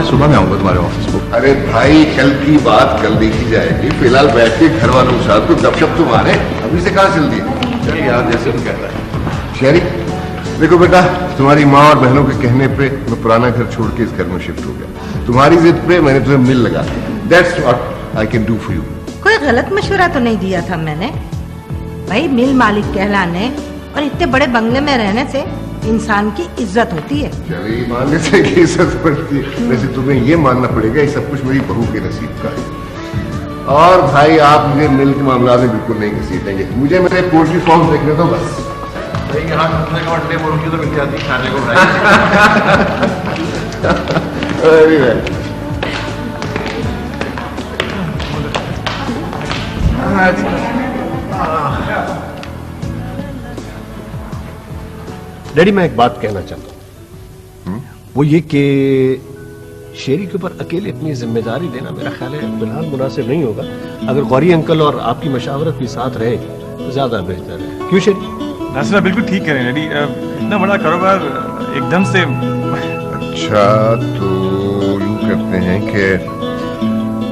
सुबह में आऊंगा तुम्हारे ऑफिस को। अरे भाई कल की बात कल देखी जाएगी, फिलहाल बैठ के घर वालों के साथ तो गपशप तो मारे, अभी से कहाँ चलती है। चल यार जैसे तुम कहता है। शेरी देखो बेटा, तुम्हारी माँ और बहनों के कहने पे मैं पुराना घर छोड़ के इस घर में शिफ्ट हो गया। तुम्हारी जिद पे मैंने तुम्हें मिल लगा दिया। That's what I can do for you। कोई गलत मशवरा तो नहीं दिया था मैंने भाई। मिल मालिक कहलाने और इतने बड़े बंगले में रहने से इंसान की इज्जत होती है। चलिए मानने से की इज्जत बढ़ती है, वैसे तुम्हें ये मानना पड़ेगा ये सब कुछ मेरी बहू के नसीब का है। और भाई आप मुझे मिल के मामला में बिल्कुल नहीं घसीटेंगे, मुझे मेरे पोल्ट्री फॉर्म देखने दो बस। यहाँ घूमने का अंडे मुर्गी तो मिल जाती खाने को। डैडी मैं एक बात कहना चाहता हूँ, वो ये कि शेरी के ऊपर अकेले अपनी जिम्मेदारी लेना मेरा ख्याल है फिलहाल मुनासिब नहीं होगा। अगर गौरी अंकल और आपकी मशावरत भी साथ रहे तो ज्यादा बेहतर है। क्यों शेरी? नासिर बिल्कुल ठीक कह रहे हैं डैडी, इतना बड़ा कारोबार एकदम से। अच्छा तो यूं करते हैं कि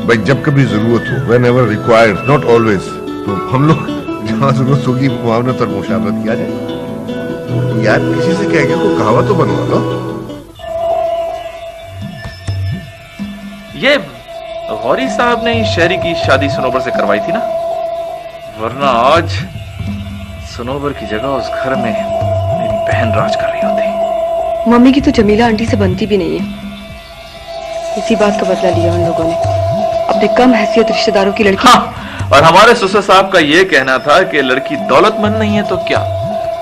भाई जब कभी जरूरत हो, whenever required, not always, तो हम लोग जहाँ जरूरत होगी मुआवनत और मुशावरत किया जाए। यार किसी से कह के कोई कहावत तो बनवा लो। ये गौरी साहब ने शहरी की शादी सनोबर से करवाई थी ना, वरना आज सनोबर की जगह उस घर में मेरी बहन राज कर रही होती। मम्मी की तो जमीला आंटी से बनती भी नहीं है। इसी बात का बदला लिया उन लोगों ने, अपने कम हैसियत रिश्तेदारों की लड़की। हाँ, और हमारे ससुर साहब का ये कहना था कि लड़की दौलतमंद नहीं है तो क्या,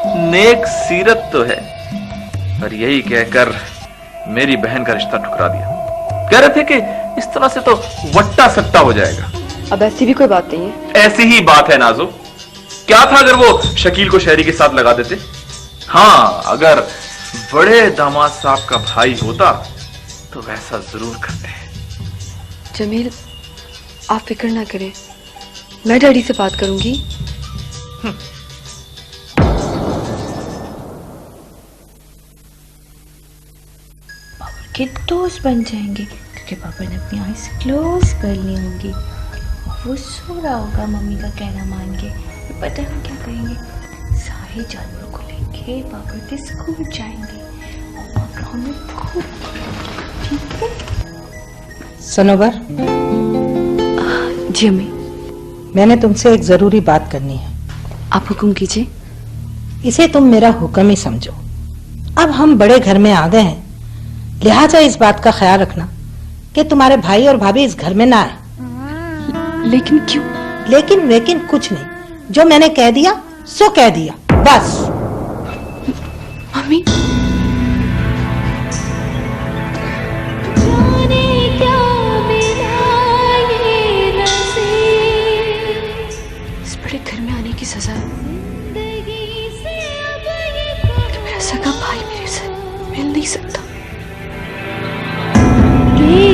नेक सीरत तो है। पर यही कहकर मेरी बहन का रिश्ता ठुकरा दिया। कह रहे थे कि इस तरह से तो वट्टा सट्टा हो जाएगा। अब ऐसी भी कोई बात नहीं है। ऐसी ही बात है नाजो। क्या था अगर वो शकील को शहरी के साथ लगा देते? हाँ, अगर बड़े दामाद साहब का भाई होता तो वैसा जरूर करते। जमील आप फिक्र ना करें, मैं डैडी से बात करूंगी। के दोस्त बन जाएंगे क्योंकि पापा ने अपनी आईज क्लोज कर ली होंगी। वो सो रहा होगा मम्मी का कहना मान के। पता है हम क्या करेंगे, सारे जानवरों को लेके पापा के स्कूल जाएंगे और ग्राउंड में खूब। ठीक है सनोबर? जी अम्मी। मैंने तुमसे एक जरूरी बात करनी है। आप हुक्म कीजिए। इसे तुम मेरा हुक्म ही समझो। अब हम बड़े घर में आ गए हैं, लिहाजा इस बात का ख्याल रखना कि तुम्हारे भाई और भाभी इस घर में ना आए। लेकिन क्यों? लेकिन वेकिन कुछ नहीं, जो मैंने कह दिया सो कह दिया बस। मम्मी इस बड़े घर में आने की सजा कि मेरा सगा भाई मेरे से मिल नहीं सकता।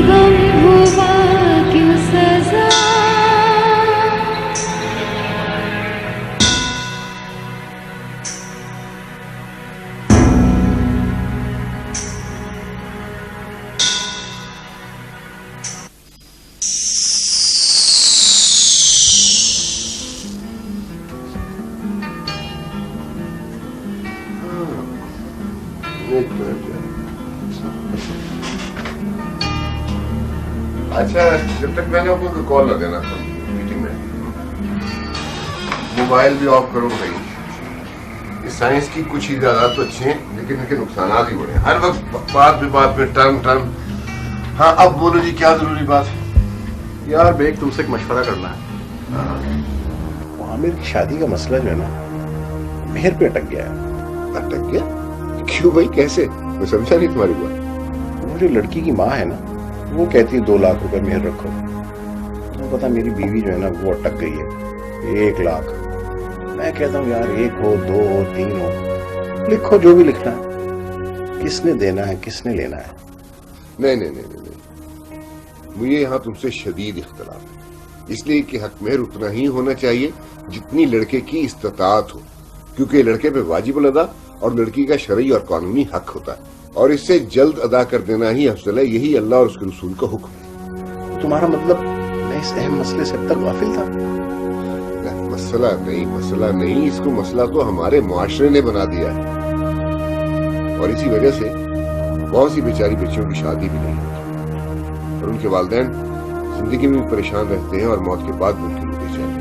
गम हुआ क्यों सजा, अच्छा, जब तक मैंने आपको कॉल ना देना मीटिंग में, मोबाइल भी ऑफ करो भाई। इस साइंस की कुछ इजादात तो अच्छी हैं, लेकिन इनके नुकसान ही बड़े हैं। हर वक्त बात पे टर्न। हाँ, अब बोलो जी, क्या जरूरी बात है? यार बेग, तुमसे एक मशवरा करना है। वो आमिर की शादी का मसला जो है ना, मेहर पे अटक गया है। अटक गया? क्यों भाई, कैसे? मैं समझा नहीं तुम्हारी बात। वो जो लड़की की माँ है ना, वो कहती है 2 लाख रुपए मेहर रखो। तो पता मेरी बीवी जो है ना, वो अटक गई है 1 लाख। मैं कहता हूँ यार 1 हो, 2 हो, 3 हो, लिखो जो भी लिखना है। किसने देना है, किसने लेना है? नहीं, मुझे यहाँ तुमसे शदीद इख्तलाफ है। इसलिए कि हक मेहर उतना ही होना चाहिए जितनी लड़के की इस्तिताअत हो, क्योंकि लड़के पे वाजिबुल अदा और लड़की का शरई और कानूनी हक होता है, और इससे जल्द अदा कर देना ही अफजल है। यही अल्लाह और उसके रसूल का हुक्म है। तुम्हारा मतलब मैं इस अहम मसले से अब तक गाफिल था? मसला नहीं, इसको मसला तो हमारे मुआशरे ने बना दिया है, और इसी वजह से बहुत सी बेचारी बच्चियों की शादी भी नहीं होती, और उनके वालिदैन जिंदगी में भी परेशान रहते हैं और मौत के बाद उनकी रोटी चाहिए।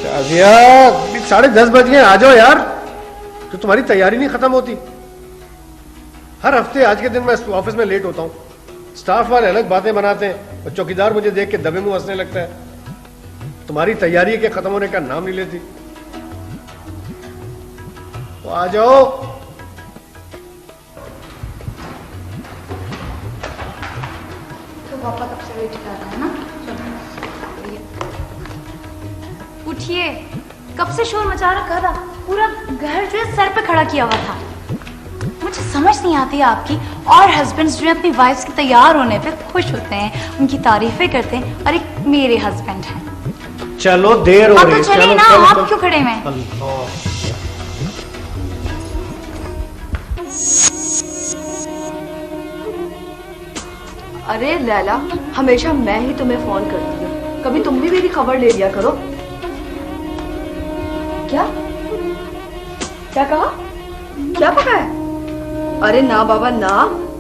शाजिया, 10:30 बज गए, आ जाओ यार। तो तुम्हारी तैयारी नहीं खत्म होती? हर हफ्ते आज के दिन मैं ऑफिस में लेट होता हूँ। स्टाफ वाले अलग बातें बनाते हैं और चौकीदार मुझे देख के दबे मुंह हंसने लगता है। तुम्हारी तैयारी के खत्म होने का नाम नहीं लेती। तो आ जाओ। तो पापा कब से वेट कर रहा है ना? उठिए, कब से शोर मचा रखा था, पूरा घर जो है सर पे खड़ा किया हुआ था। मुझे समझ नहीं आती आपकी, और हस्बैंड्स जो है अपनी वाइफ्स के तैयार होने पे खुश होते हैं, उनकी तारीफें करते हैं, और एक मेरे हस्बैंड हैं। चलो देर हो रही है, तो चलिए ना, आप क्यों खड़े हैं? अरे लैला, हमेशा मैं ही तुम्हें फोन करती हूँ, कभी तुम भी मेरी खबर ले लिया करो। क्या कहा? क्या पका है? अरे ना बाबा ना,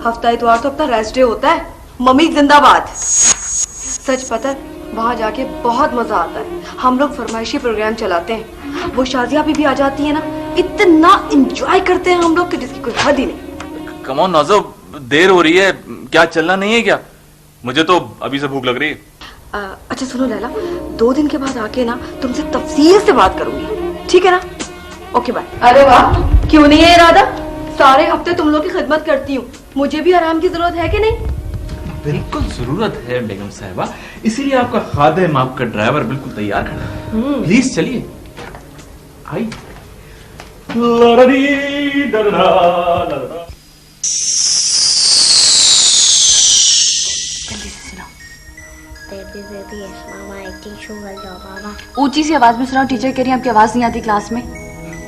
हफ्ता इतवार तो अपना रेस्ट डे होता है। मम्मी जिंदाबाद। सच पता है, वहाँ जाके बहुत मजा आता है। हम लोग फरमाइशी प्रोग्राम चलाते हैं, वो शाजिया भी आ जाती है ना, इतना एंजॉय करते हैं हम लोग कि जिसकी कोई हद ही नहीं। कम ऑन नाज़ो, देर हो रही है, क्या चलना नहीं है क्या? मुझे तो अभी से भूख लग रही है। अच्छा सुनो लैला, 2 दिन के बाद आके ना तुमसे तफसील से बात करूंगी, ठीक है ना? Okay bye. अरे वाह, क्यों नहीं है इरादा? सारे हफ्ते तुम लोग की खिदमत करती हूँ, मुझे भी आराम की जरूरत है कि नहीं? बिल्कुल जरूरत है बेगम साहिबा, इसीलिए आपका खादिम, आपका ड्राइवर बिल्कुल तैयार खड़ा है। प्लीज चलिए। आई ऊंची सी आवाज में सुनाओ, टीचर कह रही है आपकी आवाज नहीं आती क्लास में।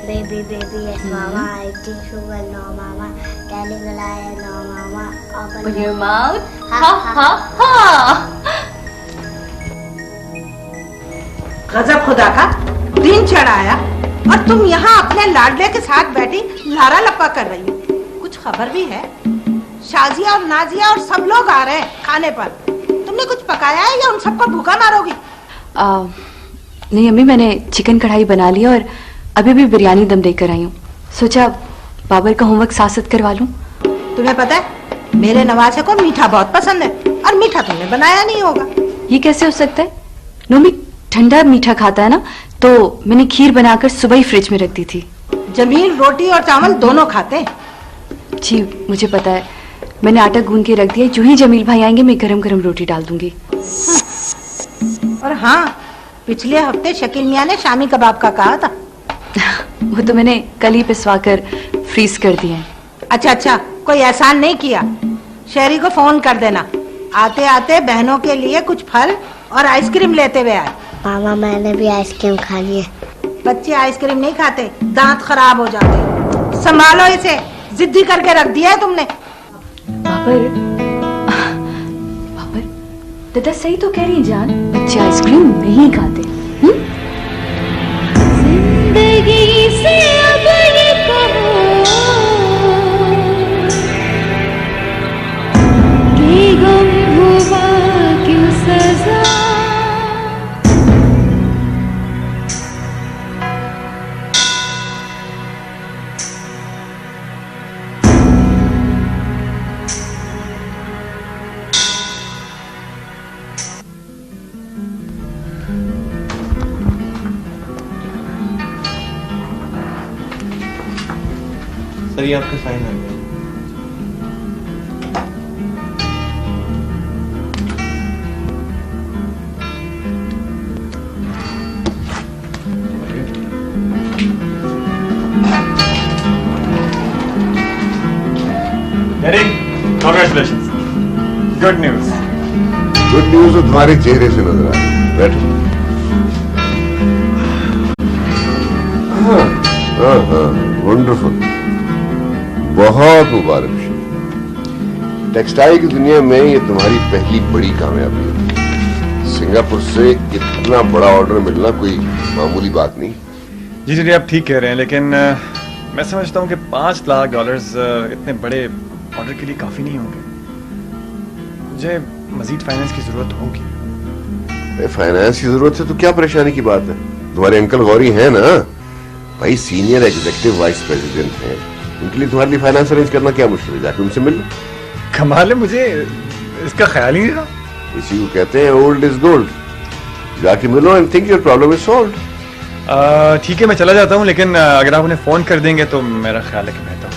Baby, yes, mama, eating sugar, no, mama, telling a lie, no, mama, open your mouth, ha ha ha। गजब खुदा का दिन चढ़ाया, और तुम यहाँ अपने लाडले के साथ बैठी लारा लपा कर रही हो। कुछ खबर भी है? शाजिया और नाजिया और सब लोग आ रहे हैं खाने पर। तुमने कुछ पकाया है या उन सबको भूखा मारोगी? नहीं अम्मी, मैंने चिकन कढ़ाई बना लिया और अभी भी बिरयानी दम देकर आई हूँ। सोचा बाबर का होमवर्क साथ साथ करवा लूं। तुम्हें पता है मेरे नवासे को मीठा बहुत पसंद है, और मीठा तुमने बनाया नहीं होगा। ये कैसे हो सकता है? नोमी ठंडा मीठा खाता है ना, तो मैंने खीर बनाकर सुबह ही फ्रिज में रख दी थी। जमील रोटी और चावल दोनों खाते हैं, जी मुझे पता है, मैंने आटा गूंद के रख दिया, जो ही जमील भाई आएंगे मैं गरम गरम रोटी डाल दूंगी। और हाँ, पिछले हफ्ते शकील मियाँ ने शामी कबाब का कहा था। वो तो मैंने कल ही पिसवा कर फ्रीज कर दिए हैं। अच्छा, कोई एहसान नहीं किया। शहरी को फोन कर देना, आते आते बहनों के लिए कुछ फल और आइसक्रीम लेते हुए आए। मामा मैंने भी आइसक्रीम खा ली है। बच्चे आइसक्रीम नहीं खाते, दांत खराब हो जाते। संभालो इसे, जिद्दी करके रख दिया है तुमने। बाबर दादा सही तो कह रही है जान, बच्चे आइसक्रीम नहीं खाते। जिंदगी से अब ये कहो कि गम हुआ क्यों सजा। सर ये आपका साइन आ गया। Daddy, congratulations. Good news. Good news तो तुम्हारे चेहरे से नजर आ रही है। बैठो। हाँ, वंडरफुल, बहुत मुबारक। टेक्सटाइल की दुनिया में ये तुम्हारी पहली बड़ी कामयाबी है। सिंगापुर से इतना बड़ा ऑर्डर मिलना कोई मामूली बात नहीं। जी जी आप ठीक कह रहे हैं, लेकिन मैं समझता हूँ कि $5 लाख इतने बड़े ऑर्डर के लिए काफी नहीं होंगे। मुझे मजीद फाइनेंस की जरूरत होगी। फाइनेंस की जरूरत है तो क्या परेशानी की बात है? तुम्हारे अंकल गौरी हैं ना भाई, सीनियर एग्जीक्यूटिव वाइस प्रेसिडेंट हैं, उनके लिए तुम्हारे लिए फाइनेंस अरेंज करना क्या मुश्किल है? जाके उनसे मिल लो। कमाल है, मुझे इसका ख्याल ही नहीं था। इसी को कहते हैं ओल्ड इज गोल्ड। जाके मिलो and think your problem is solved. ठीक है मैं चला जाता हूँ, लेकिन अगर आप उन्हें फोन कर देंगे तो मेरा ख्याल है कि बेहतर।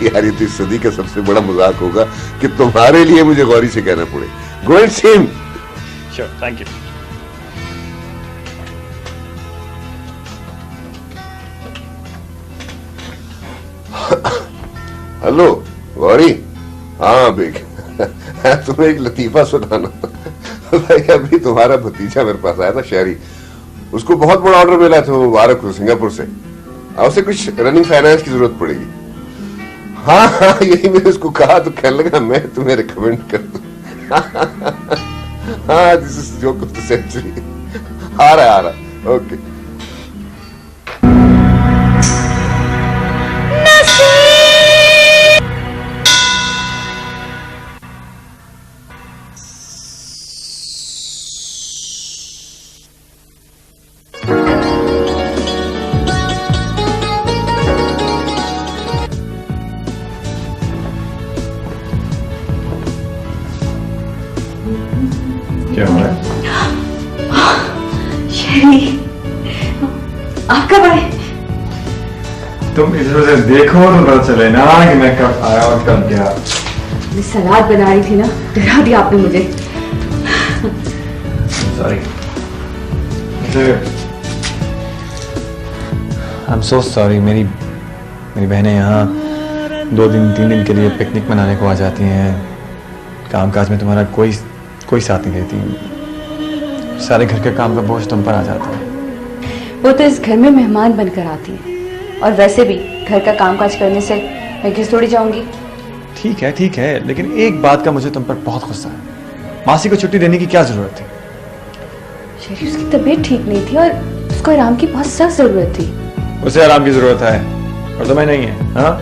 यार ये तो इस सदी का सबसे बड़ा मजाक होगा कि तुम्हारे लिए मुझे गौरी से कहना पड़े। Go and see him. Sure, thank you. Hello Gauri. हाँ बेग, तुम्हें एक लतीफा सुनाना। भाई अभी तुम्हारा भतीजा मेरे पास आया था शहरी, उसको बहुत बड़ा ऑर्डर मिला था मुबारक को सिंगापुर से। उसे कुछ रनिंग फाइनेंस की जरूरत पड़ेगी। हाँ, यही मैंने उसको कहा तो कहने लगा मैं तुम्हें रिकमेंड कर दूं। हाँ, this is joke of the century. आ रहा ओके। क्या हो रहा है? आप कब आए? तुम इस वजह से देखो तो पता चले ना कि मैं कब आया और कब गया। मैं सलाद बना रही थी ना, डरा दिया आपने मुझे। Sorry. I am so sorry. मेरी बहनें यहाँ 2 दिन 3 दिन के लिए पिकनिक मनाने को आ जाती हैं। कामकाज में तुम्हारा कोई साथ नहीं देती। सारे घर के काम का बोझ तुम पर आ जाता है। वो तो इस घर में मेहमान बनकर आती है, और वैसे भी घर का कामकाज करने से मैं किस थोड़ी जाऊंगी। ठीक है, लेकिन एक बात का मुझे तुम पर बहुत गुस्सा है। मासी को छुट्टी देने की क्या जरूरत थी? शरीर उसकी तबीयत ठीक नहीं थी और उसको आराम की बहुत सख्त जरूरत थी। उसे आराम की जरूरत है और तुम्हें नहीं है। हाँ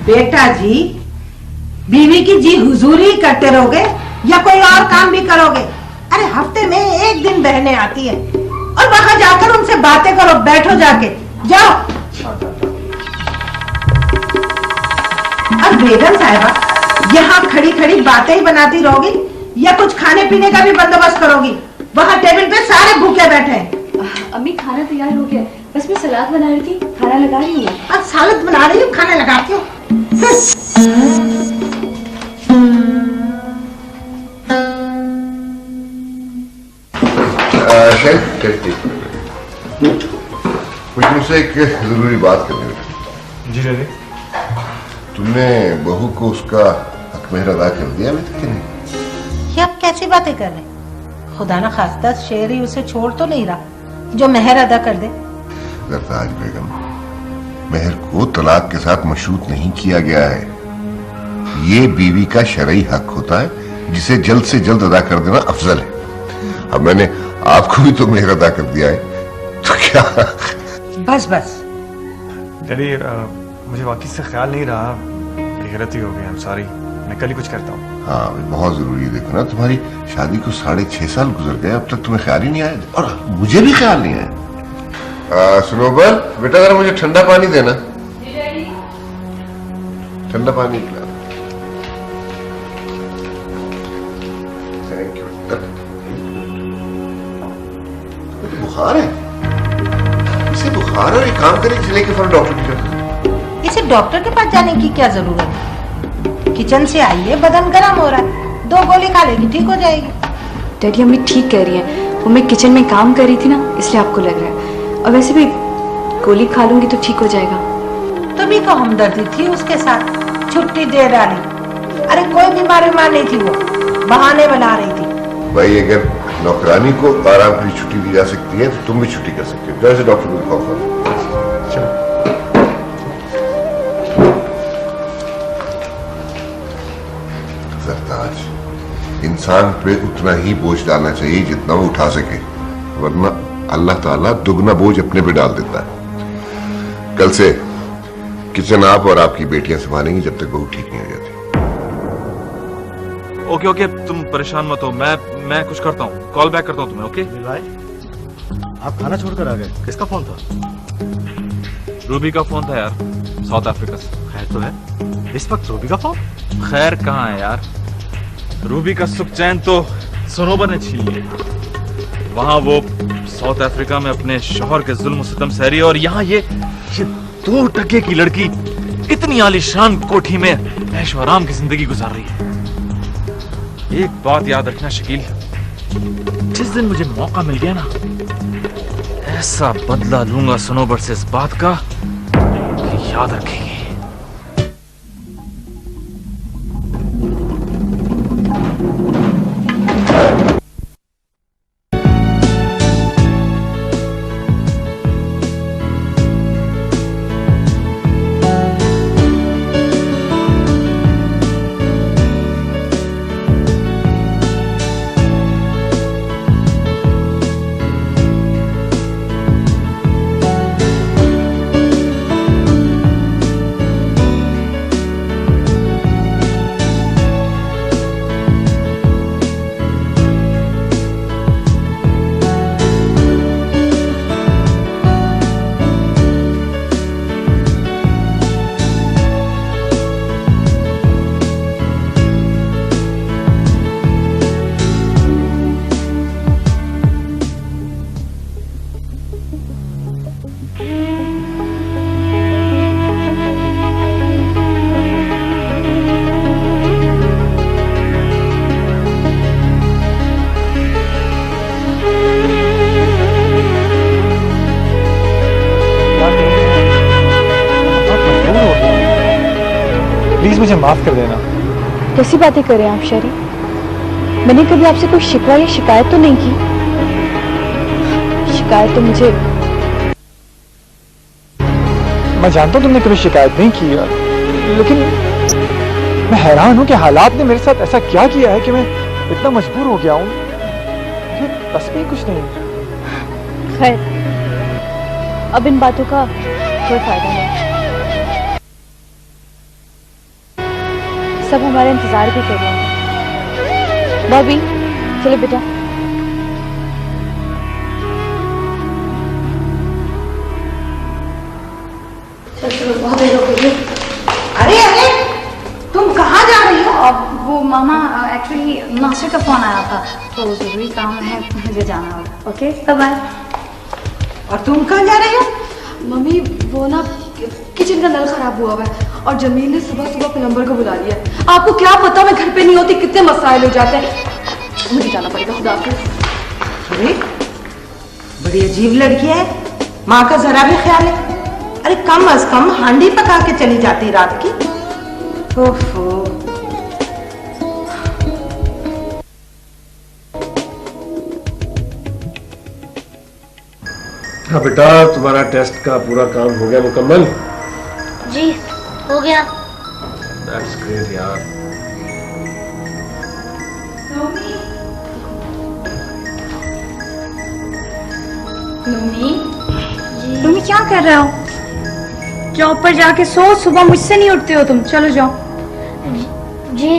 बेटा जी, बीवी की जी हुजूरी करते रहोगे या कोई और काम भी करोगे? अरे हफ्ते में एक दिन बहनें आती है और वहां जाकर उनसे बातें करो। बैठो जाके, जाओ। और बेगम साहिबा, यहाँ खड़ी खड़ी बातें ही बनाती रहोगी या कुछ खाने पीने का भी बंदोबस्त करोगी? वहाँ टेबल पे सारे भूखे बैठे हैं। अम्मी खाना तैयार हो गया, बस मैं सलाद बना रही थी, खाना लगा रही हूँ। अब सालत बना रही हूँ, खाना लगाती हूँ। मुझे मुझसे एक जरूरी बात करनी है। जी डैडी। तुमने बहू को उसका हक मेहर अदा कर दिया अभी तक कि नहीं? ये आप कैसी बातें कर रहे? खुदा ना खास्ता शेर ही उसे छोड़ तो नहीं रहा जो मेहर अदा कर दे। सरताज बेगम, मेहर को तलाक के साथ मशरूत नहीं किया गया है। ये बीवी का शरई हक होता है जिसे जल्द से जल्द अदा कर देना अफजल है। अब मैंने आपको भी तो मेहर अदा कर दिया है, तो क्या? बस बस डैडी, मुझे वाकई से ख्याल नहीं रहा, गलती हो गई। I'm sorry, मैं कल ही कुछ करता हूँ। हाँ, बहुत जरूरी है। देखो ना, तुम्हारी शादी को 6.5 साल गुजर गए, अब तक तुम्हें ख्याल ही नहीं आया, और मुझे भी ख्याल नहीं आया। सनोबर बेटा, जरा मुझे ठंडा पानी देना। ठंडा पानी पिला। Thank you. बुखार है इसे, बुखार है। एक काम करें, चले के फौरन डॉक्टर की तरफ। इसे डॉक्टर के पास जाने की क्या जरूरत है? किचन से आई है, बदन गर्म हो रहा है, 2 गोली खा लेगी, ठीक हो जाएगी। डैडी अम्मी ठीक कह रही है, वो मैं किचन में काम कर रही थी ना, इसलिए आपको लग रहा है। और वैसे भी गोली खा लूंगी तो ठीक हो जाएगा। तुम्ही को हमदर्दी थी उसके साथ, छुट्टी दे डाली। अरे कोई बीमारी नहीं थी, वो बहाने बना रही थी। भाई, अगर नौकरानी को आराम की छुट्टी दी जा सकती है तो तुम भी छुट्टी कर सकते हो। जैसे डॉक्टर को दिखाओ। सरताज, इंसान पे उतना ही बोझ डालना चाहिए जितना वो उठा सके, वरना अल्लाह ताला दुगना बोझ अपने पे डाल देता है। कल से किचन आप और आपकी बेटियां संभालेंगी जब तक बहू ठीक नहीं हो जाती। ओके ओके, तुम परेशान मत हो, मैं कुछ करता हूँ, कॉल बैक करता हूँ तुम्हें। ओके भाई, आप खाना छोड़कर आ गए, किसका फोन था? रूबी का फोन था यार, साउथ अफ्रीका से। खैर तो है? इस वक्त रूबी का फोन? खैर कहाँ है यार, रूबी का सुख चैन तो सनोबर ने छीन लिया। वहां वो साउथ अफ्रीका में अपने शौहर के जुल्म सितम सहरी, और यहाँ ये 2 टके की लड़की इतनी आलीशान कोठी में ऐशो आराम की जिंदगी गुजार रही है। एक बात याद रखना शकील, जिस दिन मुझे मौका मिल गया ना, ऐसा बदला लूंगा सनोबर से इस बात का कि याद रखेंगे। प्लीज मुझे माफ कर देना। कैसी बातें कर रहे हैं आप शरी? मैंने कभी आपसे कोई शिकवा या शिकायत तो नहीं की। शिकायत तो मुझे, मैं जानता हूँ तुमने कभी शिकायत नहीं की, लेकिन मैं हैरान हूँ कि हालात ने मेरे साथ ऐसा क्या किया है कि मैं इतना मजबूर हो गया हूँ। बस भी कुछ नहीं। खैर, अब इन बातों का कोई फायदा नहीं। सब हमारा इंतजार भी कर रहे हैं। बॉबी, चलो बेटा। अरे अरे, तुम कहाँ जा रही हो? वो मामा, एक्चुअली मास्टर का फोन आया था, तो जरूरी काम है, मुझे जाना होगा। Okay, bye. और तुम कहाँ जा रहे हो? मम्मी वो ना किचन का नल खराब हुआ हुआ है और जमील ने सुबह सुबह प्लम्बर को बुला लिया। आपको क्या पता मैं घर पे नहीं होती कितने मसाइल हो जाते हैं। मुझे जाना पड़ेगा, खुदा हाफिज़। अरे बड़ी अजीब लड़की है, माँ का जरा भी ख्याल है। अरे कम अज कम हांडी पका के चली जाती रात की। ओफो। हाँ बेटा, तुम्हारा टेस्ट का पूरा काम हो गया मुकम्मल? जी हो गया। दैट्स ग्रेट यार। तुम क्या कर रहे हो? जाओ ऊपर जाके सो, सुबह मुझसे नहीं उठते हो तुम। चलो जाओ। जी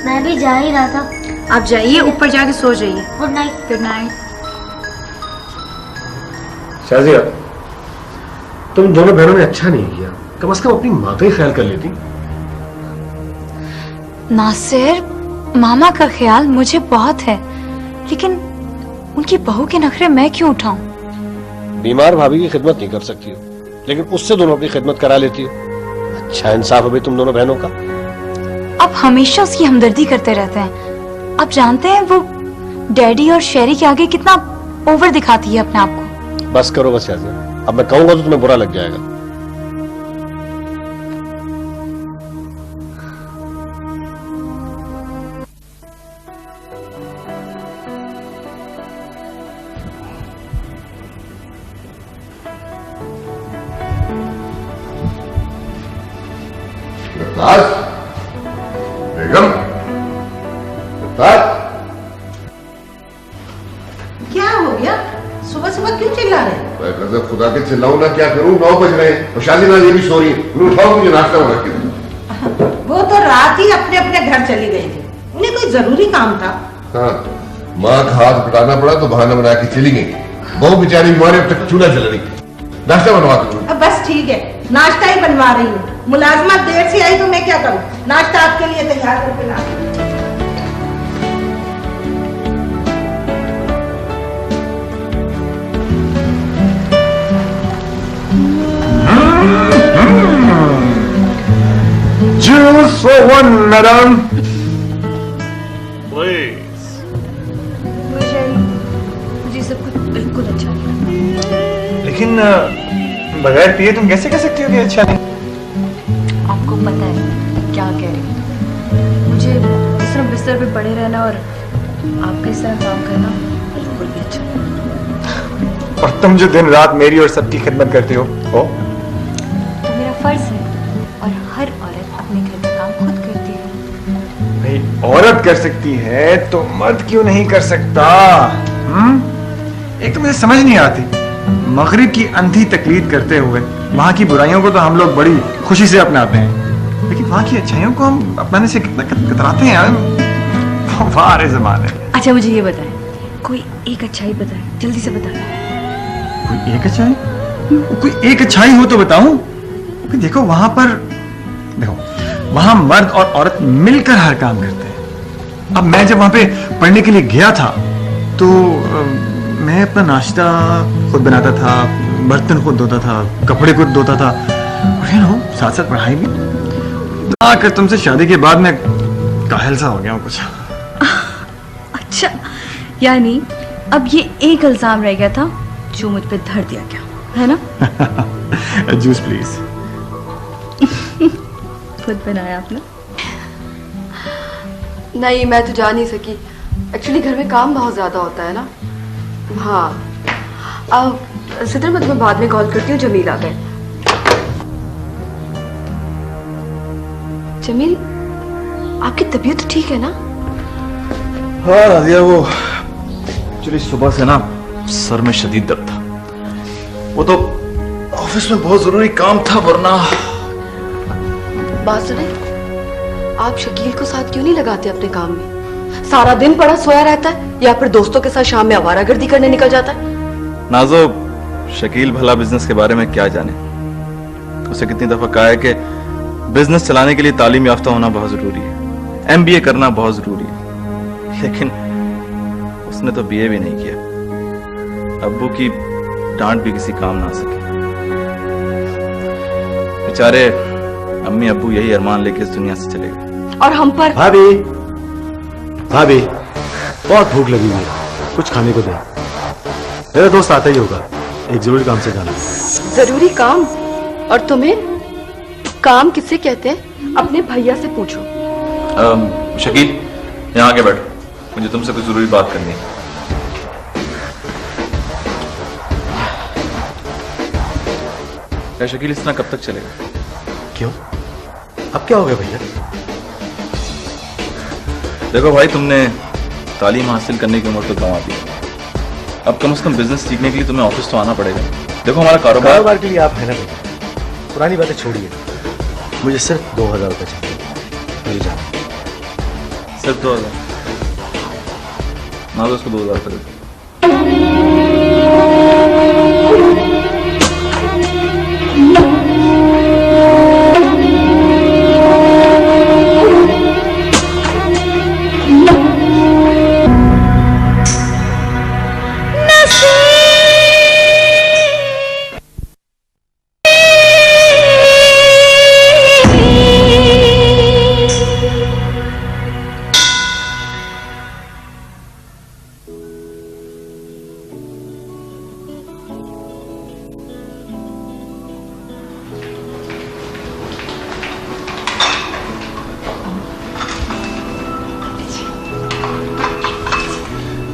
मैं भी जा ही रहा था। आप जाइए ऊपर जाके सो जाइए। Good night. Good night. Shazia, तुम दोनों बहनों ने अच्छा नहीं किया, कम से कम अपनी माँ का ही ख्याल कर लेती। नासिर, मामा का ख्याल मुझे बहुत है, लेकिन उनकी बहू के नखरे मैं क्यों उठाऊं? बीमार भाभी की खिदमत नहीं कर सकती हो, लेकिन उससे दोनों अपनी खिदमत करा लेती हो। अच्छा इंसाफ है भाई तुम दोनों बहनों का। आप हमेशा उसकी हमदर्दी करते रहते हैं। आप जानते हैं वो डैडी और शेरी के आगे कितना ओवर दिखाती है अपने आप को। बस करो बस शाजिया, अब मैं कहूंगा तो तुम्हें बुरा लग जाएगा। बेगम, क्या हो गया? सुबह सुबह क्यों चिल्ला रहे हैं? मैं कसम खुदा के चिल्लाऊं ना, क्या करूं? 9 बज रहे हैं और शादी ये भी सो रही है। उन्हें उठाओ, मुझे नाश्ता बना के दो। वो तो रात ही अपने अपने घर चली गई थी, उन्हें कोई जरूरी काम था। हाँ, माँ का हाथ पटाना पड़ा तो बहाना बना के चली गई। बहू बेचारी बीमार है, अब तक चूल्हा जल रही। नाश्ता बनवा दो। अब बस ठीक है, नाश्ता ही बनवा रही हूँ। मुलाजमत देर से आई तो मैं क्या करूँ? नाश्ता आपके लिए तैयार करके ला। Juice for one, madam. Please. मुझे सब कुछ बिल्कुल अच्छा नहीं। लेकिन बगैर पिए तुम कैसे कह सकती हो कि अच्छा नहीं? आपको पता है क्या कह रही हूँ? मुझे इस तरह बिस्तर पे पड़े रहना और आपके इस तरह काम करना बिल्कुल भी अच्छा नहीं। और तुम जो दिन रात मेरी और सबकी खिदमत करते हो तो मेरा फर्ज है, और हर औरत अपने घर का काम खुद करती है। भाई औरत कर सकती है तो मर्द क्यों नहीं कर सकता? एक तो मुझे समझ नहीं आती, मगरिब की अंधी तकलीद करते हुए वहां की बुराइयों को तो हम लोग बड़ी खुशी से अपनाते हैं, लेकिन वहां की अच्छाइयों को हम अपनाने से कितना कतराते हैं यार। वारे ज़माने। अच्छा मुझे ये बताएं, कोई एक अच्छाई बताएं, जल्दी से बताएं। कोई एक अच्छाई? कोई एक अच्छाई हो तो बताऊं? देखो वहां मर्द और औरत मिलकर हर काम करते हैं। अब मैं जब वहां पे पढ़ने के लिए गया था तो मैं अपना नाश्ता खुद बनाता था, बर्तन खुद धोता था, कपड़े खुद धोता था, और साथ साथ पढ़ाई भी। तो आकर तुमसे शादी के बाद मैं काहिल सा हो गया हूँ कुछ। अच्छा, यानी अब ये एक इल्जाम रह गया था जो मुझ पे धर दिया गया, है ना? Juice please. खुद बनाया आपने? नहीं, मैं तो जा नहीं सकी। एक्चुअली घर में काम बहुत ज्यादा होता है ना। हाँ, अब सिद्र मैं तुम्हें बाद में कॉल करती हूँ। जमील आ गए। जमील, आपकी तबीयत ठीक है ना? हाँ राजिया, वो एक्चुअली सुबह से ना सर में शदीद दर्द था। वो तो ऑफिस में बहुत जरूरी काम था, वरना। बात सुने, आप शकील को साथ क्यों नहीं लगाते अपने काम में? सारा दिन पड़ा सोया रहता है या फिर दोस्तों के साथ शाम में आवारागर्दी करने निकल जाता है? नाजो, शकील भला बिजनेस के बारे में क्या जाने। उसे कितनी दफा कहा है कि बिजनेस चलाने के लिए तालीम याफ्ता होना बहुत जरूरी है, MBA करना बहुत जरूरी है, लेकिन उसने तो BA भी नहीं किया। अब्बू की डांट भी किसी काम ना आ सके। बेचारे अम्मी अब्बू यही अरमान लेके इस दुनिया से चले गए। और हम पर भाभी, भाभी, बहुत भूख लगी हुई है, कुछ खाने को दे। मेरा दोस्त आता ही होगा, एक जरूरी काम से जाना है। जरूरी काम? और तुम्हें काम किसे कहते हैं? अपने भैया से पूछो। शकील, यहाँ आके बैठो, मुझे तुमसे कुछ जरूरी बात करनी है। क्या शकील इस तरह कब तक चलेगा? क्यों? अब क्या हो गया भैया? देखो भाई, तुमने तालीम हासिल करने की उम्र तो गंवा दी, अब कम से कम बिजनेस सीखने के लिए तुम्हें ऑफिस तो आना पड़ेगा। देखो हमारा कारोबार के लिए आप है ना भैया, पुरानी बातें छोड़िए, मुझे सिर्फ 2000 रुपये चाहिए, मिल जाए। सिर्फ 2000? ना तो उसको 2000 रुपये।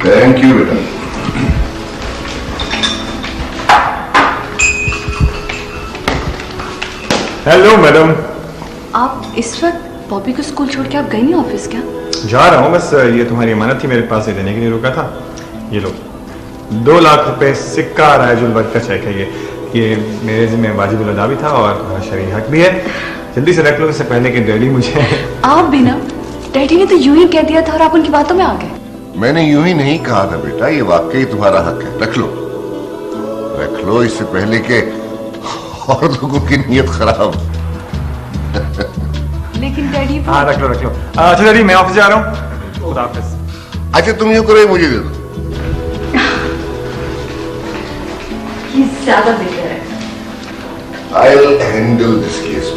थैंक यू बेटा। Hello madam. आप इस वक्त बॉबी को स्कूल छोड़ के आप गई नहीं ऑफिस क्या? जा रहा हूँ, बस ये तुम्हारी अमानत थी मेरे पास, से देने के लिए रुका था। ये लो 2 लाख रुपए सिक्का रायजुल वक्त का चेक है। ये मेरे जिम्मे वाजिबुल अदा भी था और शरई हक भी है। जल्दी से रख लो इससे पहले कि डैडी मुझे। आप भी ना, डैडी ने तो यूं ही कह दिया था और आप उनकी बातों में आ गए। मैंने यूं ही नहीं कहा था बेटा, ये वाकई तुम्हारा हक है, रख लो इससे पहले के और लोगों की नीयत खराब। लेकिन डैडी हाँ रख लो। अच्छा डैडी मैं ऑफिस जा रहा हूँ, खुदा हाफिज। अच्छा तुम यूं करो, मुझे दे दो। ये ज्यादा बेहतर है। I'll handle this case.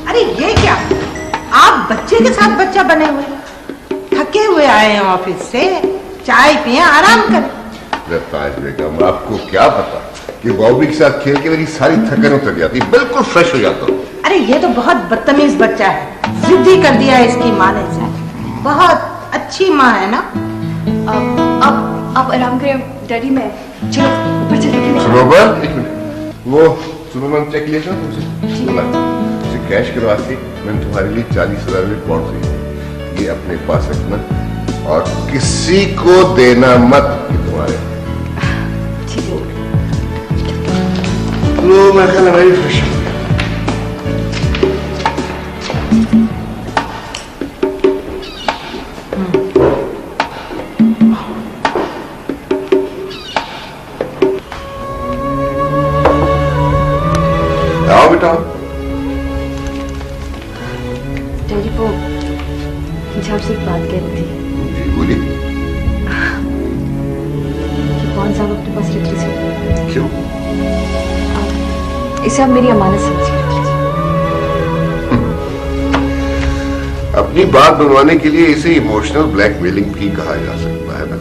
अरे ये क्या, आप बच्चे के साथ बच्चा बने हुए, थके हुए आए हैं ऑफिस से, चाय पिए आराम करें। ताज बेगम, आपको क्या पता कि बॉबी के साथ खेल के मेरी सारी थकन उतर जाती, बिल्कुल फ्रेश हो जाता हूँ। अरे ये तो बहुत बदतमीज बच्चा है, जिद्दी कर दिया है इसकी माँ ने सर। बहुत अच्छी माँ है ना। अब आराम करें डैडी, मैं चलो ऊपर चले। वो सुनोबर चेक लिया था तुमसे, बोला उसे कैश करवा के मैंने तुम्हारे लिए 40,000 रुपये बॉन्ड खरीदे, ये अपने पास रखना और किसी को देना मत कि तुम्हारे। लो मैं ख्याल मेरी फ्रेश हो गया। आओ बेटा। डैडी वो मुझे आपसे एक बात कहनी थी। बोलिए। ये कौन सा अपने पास रख लीजिए। क्यों? इसे आप मेरी अमानत समझिए। अपनी बात बनवाने के लिए इसे इमोशनल ब्लैकमेलिंग भी कहा जा सकता है ना।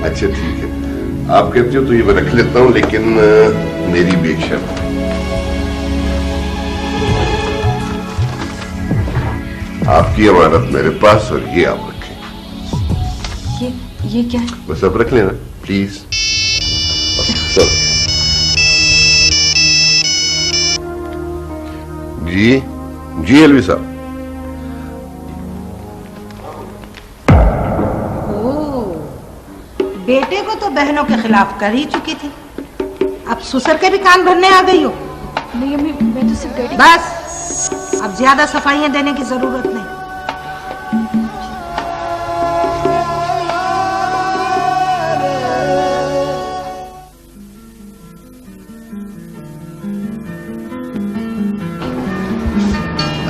अच्छा ठीक है, आप कहते हो तो ये मैं रख लेता हूँ, लेकिन मेरी भी एक शर्त है। आपकी अमानत मेरे पास और ये आप रखें। ये क्या है? बस अब रख लेना प्लीज। चलो जी एलवी साहब। बेटे को तो बहनों के खिलाफ कर ही चुकी थी, अब ससुर के भी कान भरने आ गई हो। नहीं अम्मी, मैं तो सिर्फ डैडी। बस अब ज्यादा सफाइयां देने की जरूरत नहीं।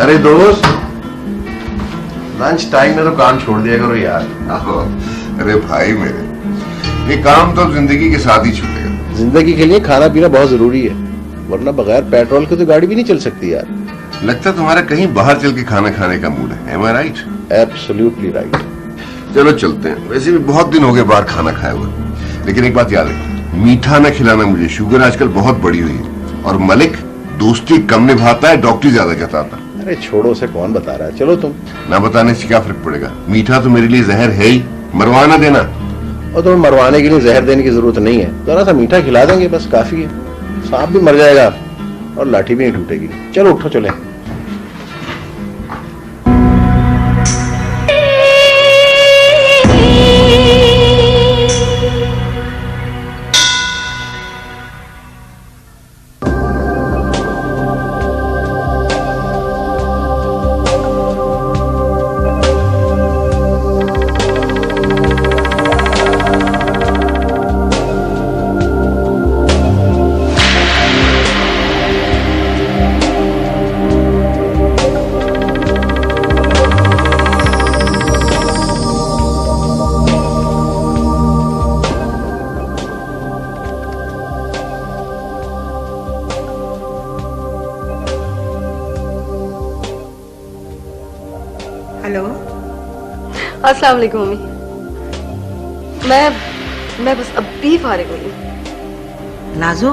अरे दोस्त, लंच टाइम में तो काम छोड़ दिया करो यार। अरे भाई मेरे, ये काम तो जिंदगी के साथ ही छूटेगा। जिंदगी के लिए खाना पीना बहुत जरूरी है, वरना बगैर पेट्रोल के तो गाड़ी भी नहीं चल सकती यार। लगता तुम्हारा कहीं बाहर चल के खाना खाने का मूड है। Am I right? Absolutely right. चलो चलते हैं। वैसे भी बहुत दिन हो गए बाहर खाना खाए हुए, लेकिन एक बात याद रखो, मीठा न खिलाना मुझे। शुगर आजकल बहुत बढ़ी हुई है और मलिक दोस्ती कम निभाता है, डॉक्टरी ज्यादा जताता। अरे छोड़ो, से कौन बता रहा है, चलो तुम। ना बताने से क्या फर्क पड़ेगा, मीठा तो मेरे लिए जहर है ही, मरवा ना देना। और तुम्हें मरवाने के लिए जहर देने की जरूरत नहीं है, जरा सा मीठा खिला देंगे बस काफी है। सांप भी मर जाएगा और लाठी भी नहीं टूटेगी। चलो उठो चले। हेलो, अस्सलाम वालेकुम मम्मी। मैं बस अभी फारिग हुई हूँ। नाजो,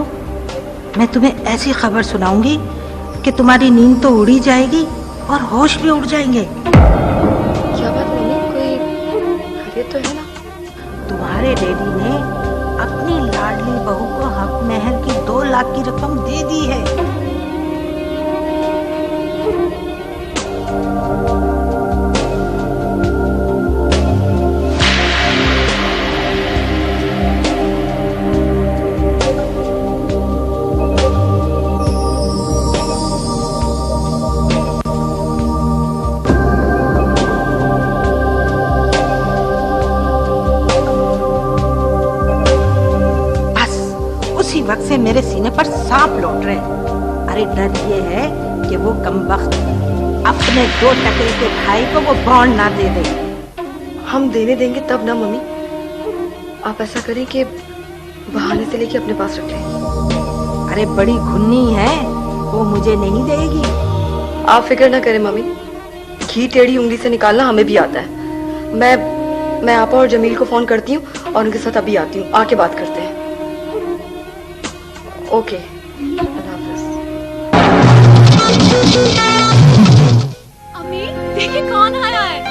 मैं तुम्हें ऐसी खबर सुनाऊंगी कि तुम्हारी नींद तो उड़ी जाएगी और होश भी उड़ जाएंगे। क्या बात मम्मी, कोई खैरियत तो है ना? तुम्हारे डैडी ने अपनी लाडली बहू को हक महल की 2 लाख की रकम दे दी है। वक्त से मेरे सीने पर सांप लौट रहे हैं। अरे डर ये है कि वो कमबख्त अपने 2 टके के भाई को वो बॉन्ड ना दे दे। हम देने देंगे तब ना मम्मी। आप ऐसा करें कि बहाने से लेके अपने पास रख लें। अरे बड़ी घुन्नी है, वो मुझे नहीं देगी। आप फिक्र ना करें मम्मी, घी टेढ़ी उंगली से निकालना हमें भी आता है। मैं आपा और जमील को फोन करती हूँ और उनके साथ अभी आती हूँ, आके बात करते हैं। ओके, अल्लाह हाफ़िज़। अम्मी देखिए कौन आया है।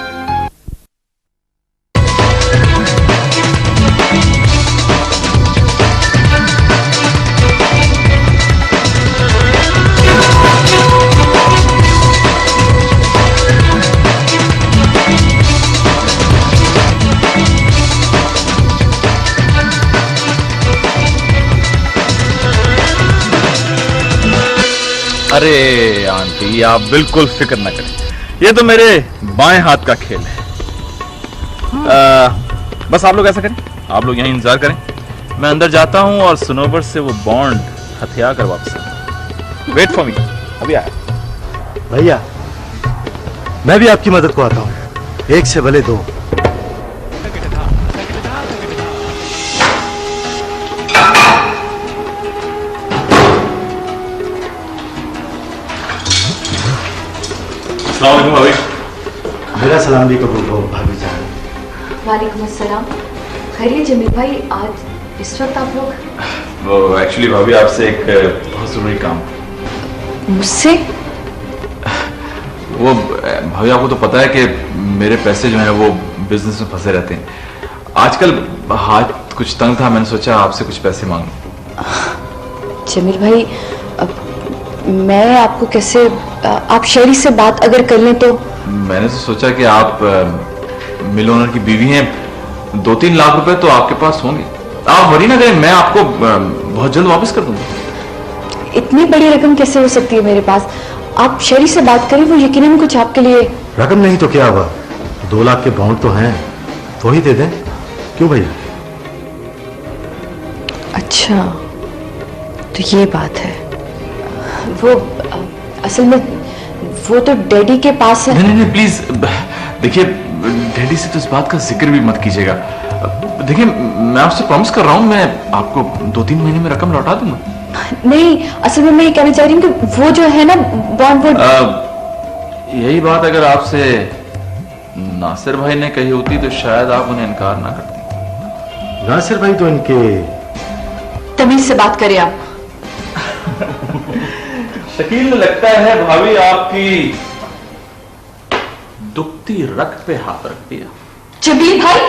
अरे आंटी, आप बिल्कुल फिक्र न करें, ये तो मेरे बाएं हाथ का खेल है। बस आप लोग ऐसा करें, आप लोग यहीं इंतजार करें, मैं अंदर जाता हूं और सनोवर से वो बॉन्ड हथिया कर वापस आता। वेट फॉर मी, अभी आया। भैया, मैं भी आपकी मदद को आता हूं, 1 से भले 2। भाभी, मेरा सलाम भी कबूल हो भाभी जान। वालेकुम अस्सलाम। खैरियत जमील भाई, आज इस वक्त आप लोग? वो एक्चुअली भाभी आपसे एक बहुत जरूरी काम। मुझसे? वो भाभी, आपको तो पता है कि मेरे पैसे जो हैं वो बिजनेस में फंसे रहते हैं। आजकल हाथ कुछ तंग था, मैंने सोचा आपसे कुछ पैसे मांगूं। जमील भाई, अब मैं आपको कैसे, आप शेरी से बात अगर कर लें तो? मैंने तो सोचा कि आप मिल ओनर की बीवी हैं, 2-3 लाख रुपए तो आपके पास होंगे। आप वरी ना करें, मैं आपको बहुत जल्द वापस कर दूंगा। इतनी बड़ी रकम कैसे हो सकती है मेरे पास? आप शेरी से बात करें, वो यकीनन कुछ आपके लिए। रकम नहीं तो क्या हुआ, 2 लाख के बॉन्ड तो हैं, तो ही दे दें। क्यों भैया? अच्छा, तो ये बात है। वो असल में वो तो डैडी के पास है। नहीं प्लीज देखिए, डैडी से तो इस बात का जिक्र भी मत कीजिएगा। देखिए मैं आपसे प्रॉमिस कर रहा हूँ, मैं आपको 2-3 महीने में रकम लौटा दूंगा। नहीं, असल में मैं ये कहना चाह रही हूँ कि वो जो है ना बॉन्ड, वो यही बात अगर आपसे नासिर भाई ने कही होती तो शायद आप उन्हें इनकार ना करती। नासिर भाई तो इनके तमीज से बात करें आप। शकील लगता है भाभी आपकी दुखती रग पे हाथ रख दिया। जबीर भाई